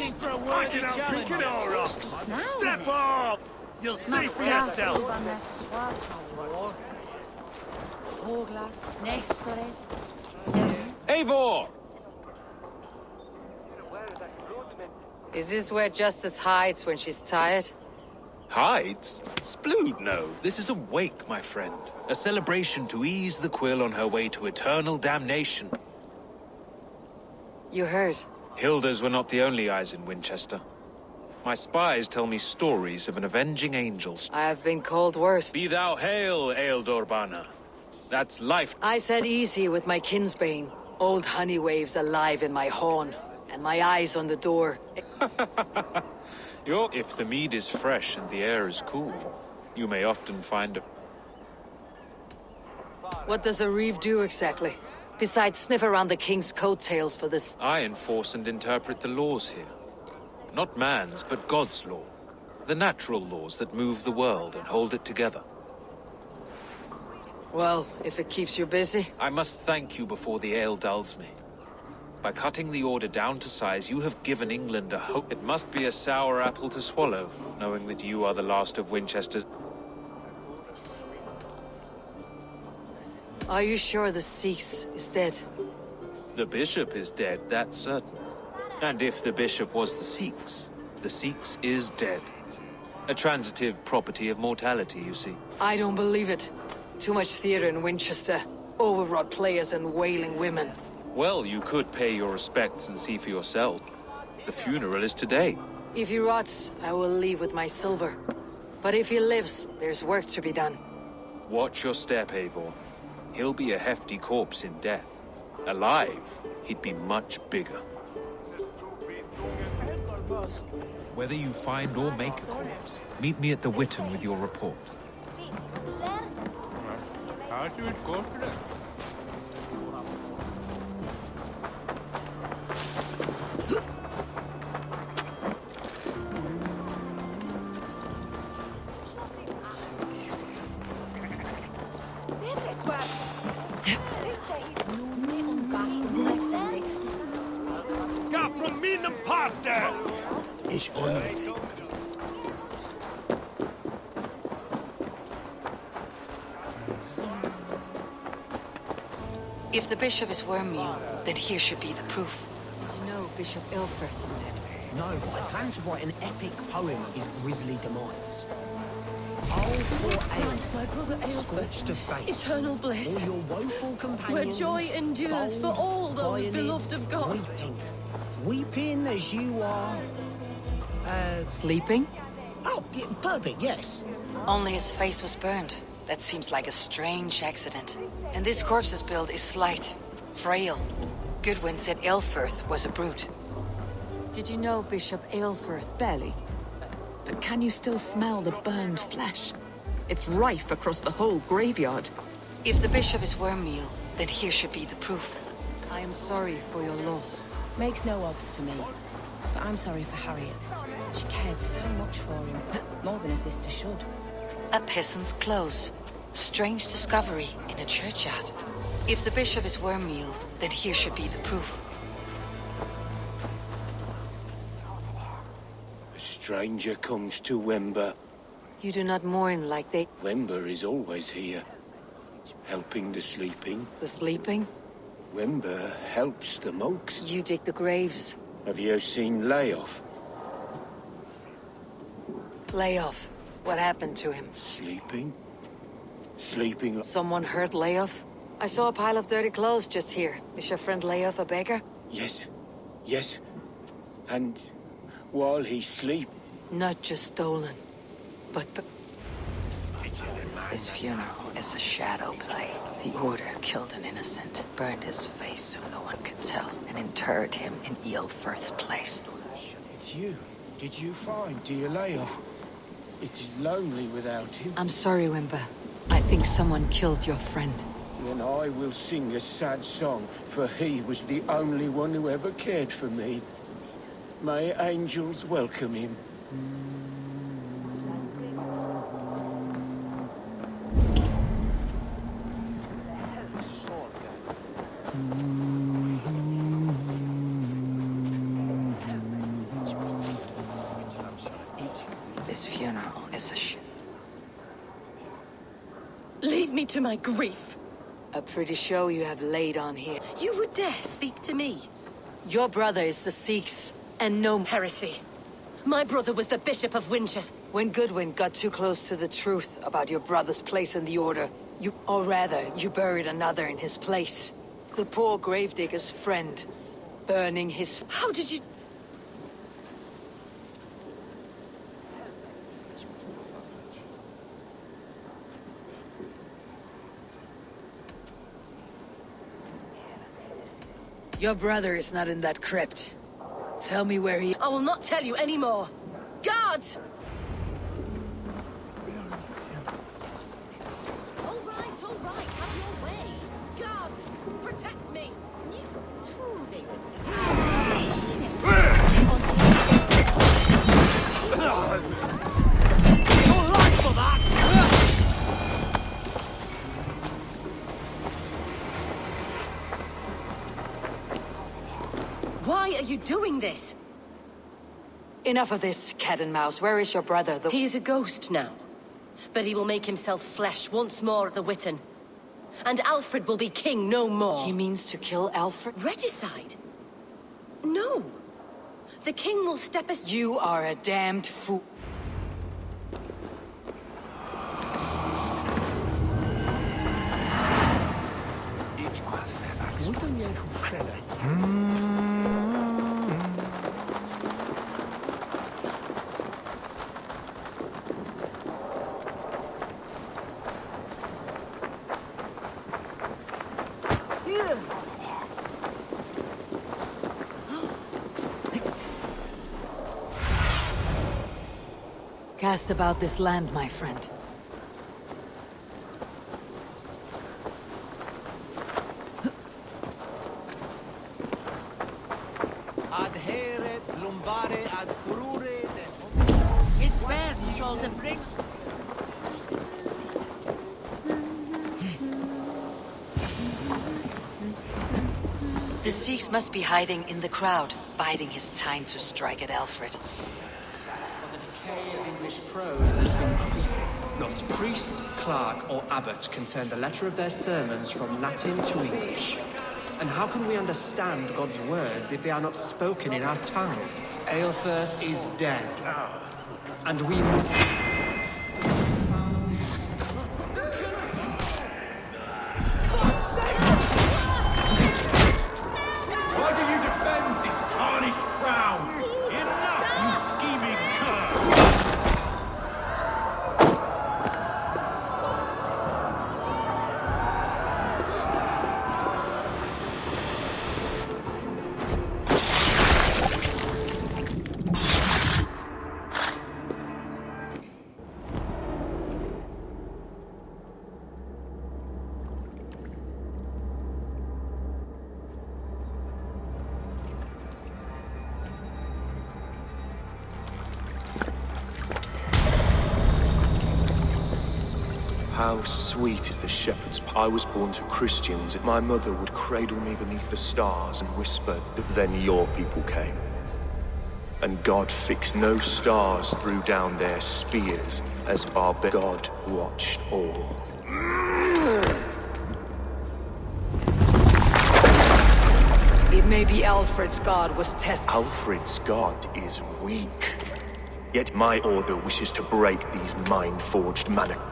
waiting for a word to challenge. Step up! You'll see for yourself. Eivor! Is this where Justice hides when she's tired? Hides? Splood, no. This is a wake, my friend. A celebration to ease the quill on her way to eternal damnation. You heard. Hilda's were not the only eyes in Winchester. My spies tell me stories of an avenging angel. I have been called worse. Be thou hail, Ealdorbanna. That's life. I said easy with my kinsbane. Old honey waves alive in my horn, and my eyes on the door. If the mead is fresh and the air is cool, you may often find a... What does a reeve do exactly? Besides sniff around the king's coattails for this... I enforce and interpret the laws here. Not man's, but God's law. The natural laws that move the world and hold it together. Well, if it keeps you busy. I must thank you before the ale dulls me. By cutting the order down to size, you have given England a hope. It must be a sour apple to swallow, knowing that you are the last of Winchester's... Are you sure the seax is dead? The bishop is dead, that's certain. And if the bishop was the seax is dead. A transitive property of mortality, you see. I don't believe it. Too much theater in Winchester. Overwrought players and wailing women. Well, you could pay your respects and see for yourself. The funeral is today. If he rots, I will leave with my silver. But if he lives, there's work to be done. Watch your step, Eivor. He'll be a hefty corpse in death. Alive, he'd be much bigger. Whether you find or make a corpse, meet me at the Witten with your report. Got from me the pasta! It's only. If the bishop is wormmeal, then here should be the proof. Did you know Bishop Ilfrith? No, I plan to write an epic poem of his grisly demise. Oh, poor Aelfried, My brother scorched to Aelfrith, face. eternal bliss, All your woeful companions, where joy endures for all those bold, beloved of God. Weeping as you are... Sleeping? Oh, yeah, perfect, yes. Only his face was burned. That seems like a strange accident. And this corpse's build is slight, frail. Goodwin said Aelfrith was a brute. Did you know Bishop Aelfrith? Barely. But can you still smell the burned flesh? It's rife across the whole graveyard. If the bishop is wormmeal, then here should be the proof. I am sorry for your loss. Makes no odds to me. But I'm sorry for Harriet. She cared so much for him. More than a sister should. A peasant's clothes. Strange discovery in a churchyard. If the bishop is wormmeal, then here should be the proof. A stranger comes to Wember. You do not mourn like they... Wember is always here, helping the sleeping. The sleeping? Wember helps the monks. You dig the graves. Have you seen Layoff? Layoff. What happened to him? Sleeping? Sleeping like... Someone hurt Layoff? I saw a pile of dirty clothes just here. Is your friend Layoff a beggar? Yes. Yes. And while he sleep... Not just stolen, but... His funeral is a shadow play. The Order killed an innocent, burned his face so no one could tell, and interred him in Ealfirth's place. It's you. Did you find dear Layoff? It is lonely without him. I'm sorry, Wimber. I think someone killed your friend. Then I will sing a sad song, for he was the only one who ever cared for me. May angels welcome him. This funeral is a shit. Leave me to my grief. A pretty show you have laid on here. You would dare speak to me? Your brother is the seax, and no Heresy. My brother was the Bishop of Winchester. When Goodwin got too close to the truth about your brother's place in the Order, or rather, you buried another in his place. The poor gravedigger's friend, burning his... How did you... Your brother is not in that crypt. Tell me where he... I will not tell you anymore. Guards! All right, have your way. Guards, protect me. Your life for that! Why are you doing this? Enough of this, cat and mouse. Where is your brother? He is a ghost now. But he will make himself flesh once more at the Witten. And Alfred will be king no more. He means to kill Alfred? Regicide? No. The king will step as... You are a damned fool. Cast about this land, my friend. Adheret lumbare ad furore. It's bad, shoulder break. The seax must be hiding in the crowd, biding his time to strike at Alfred. The decay of English prose has been creeping. Not priest, clerk, or abbot can turn the letter of their sermons from Latin to English. And how can we understand God's words if they are not spoken in our tongue? Aelfirth is dead. And we must... Why do you defend this tarnished crown? Enough, you scheming cur! How sweet is the shepherd's I was born to Christians. My mother would cradle me beneath the stars and whisper, then your people came. And God fixed no stars, threw down their spears, as God watched all. It may be Alfred's god was tested. Alfred's god is weak. Yet my order wishes to break these mind-forged manacles.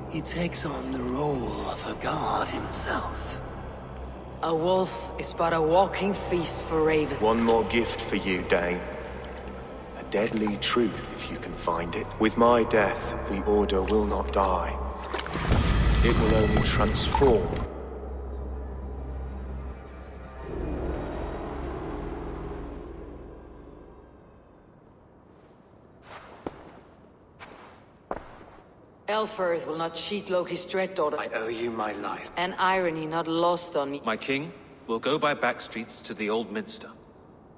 He takes on the role of a god himself. A wolf is but a walking feast for ravens. One more gift for you, Dane. A deadly truth, if you can find it. With my death, the Order will not die. It will only transform. Elfirth will not cheat Loki's dread daughter. I owe you my life. An irony not lost on me. My king, we'll go by back streets to the Old Minster.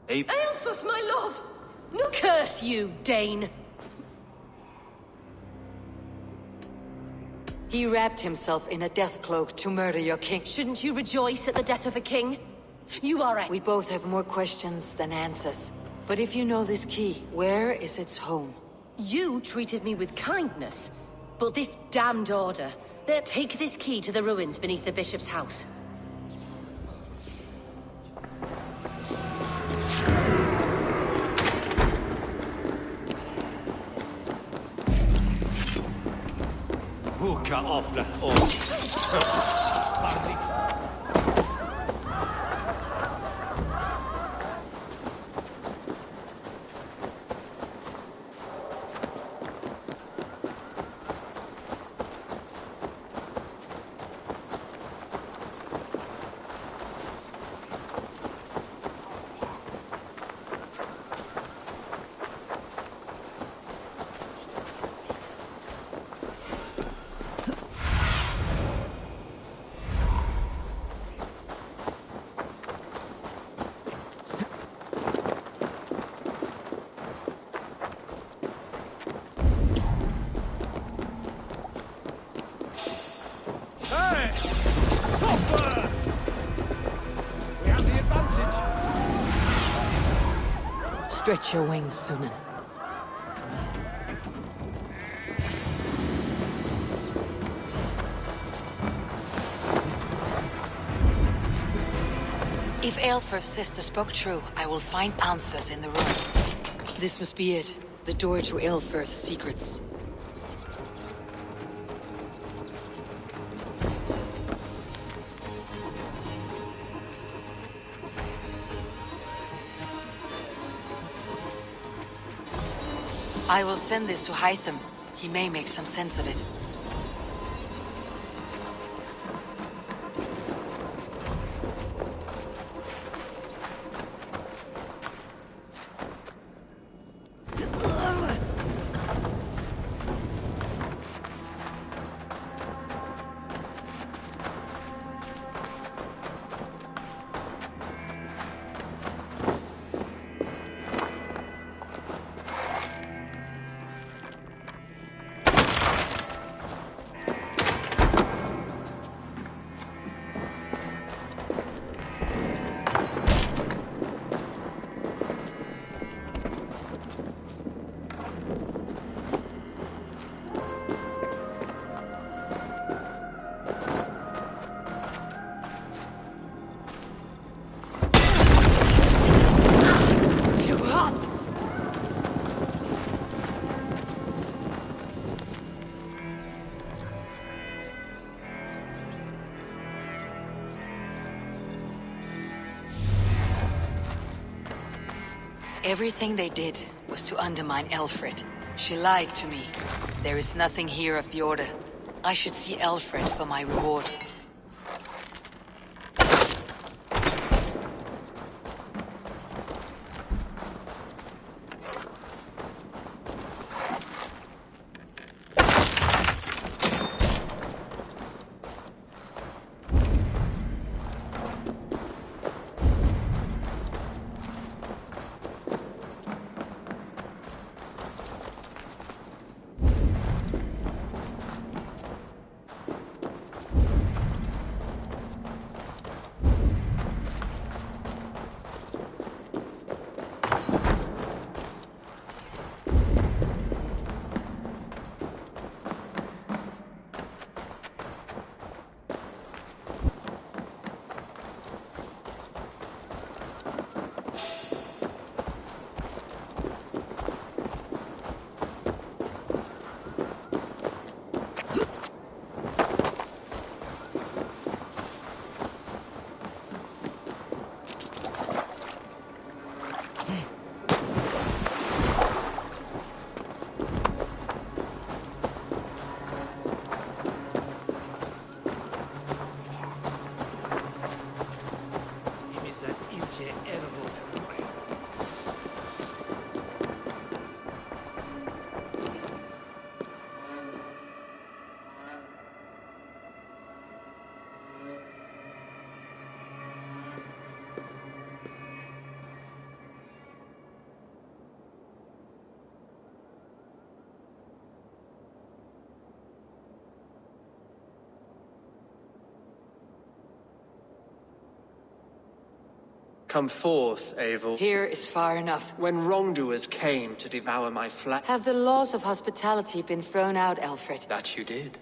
Aelfirth, my love! No curse you, Dane! He wrapped himself in a death cloak to murder your king. Shouldn't you rejoice at the death of a king? You are a... We both have more questions than answers. But if you know this key, where is its home? You treated me with kindness, but this damned order, they'll take this key to the ruins beneath the bishop's house. Who cut off the horse? Stretch your wings, Sunan. If Aelfir's sister spoke true, I will find answers in the ruins. This must be it. The door to Aelfir's secrets. I will send this to Hytham. He may make some sense of it. Everything they did was to undermine Elfred. She lied to me. There is nothing here of the Order. I should see Elfred for my reward. Come forth, Eivor. Here is far enough. When wrongdoers came to devour my flesh, Have the laws of hospitality been thrown out, Alfred? that you did.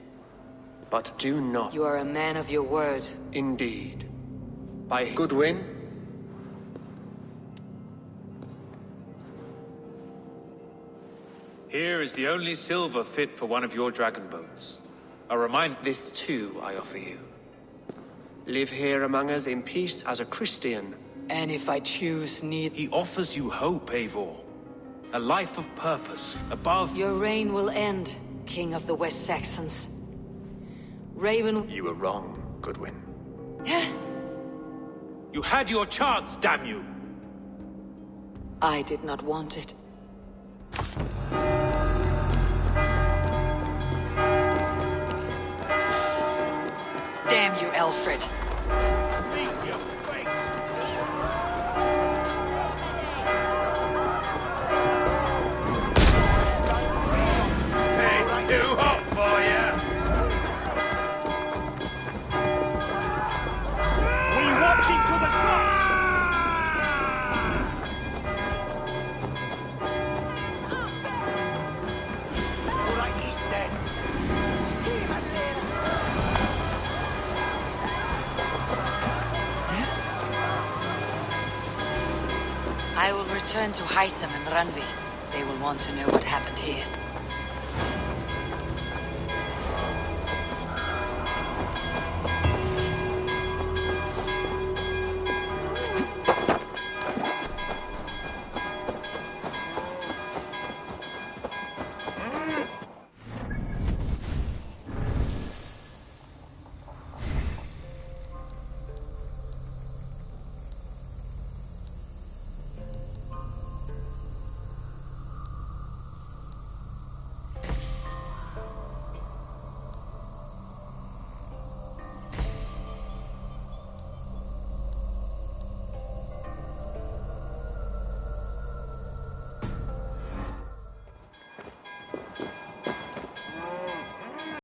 But do not. You are a man of your word. Indeed. By Goodwin, Here is the only silver fit for one of your dragon boats. A reminder. this too I offer you. Live here among us in peace as a Christian. And if I choose neither... He offers you hope, Eivor. A life of purpose, above... Your reign will end, King of the West Saxons. Raven... You were wrong, Goodwin. You had your chance, damn you! I did not want it. Damn you, Alfred. Meet your fate. Hey, too hot for you. We watch each other's butts. All right, he's dead. I will return to Hytham and Randvi. They will want to know what happened here.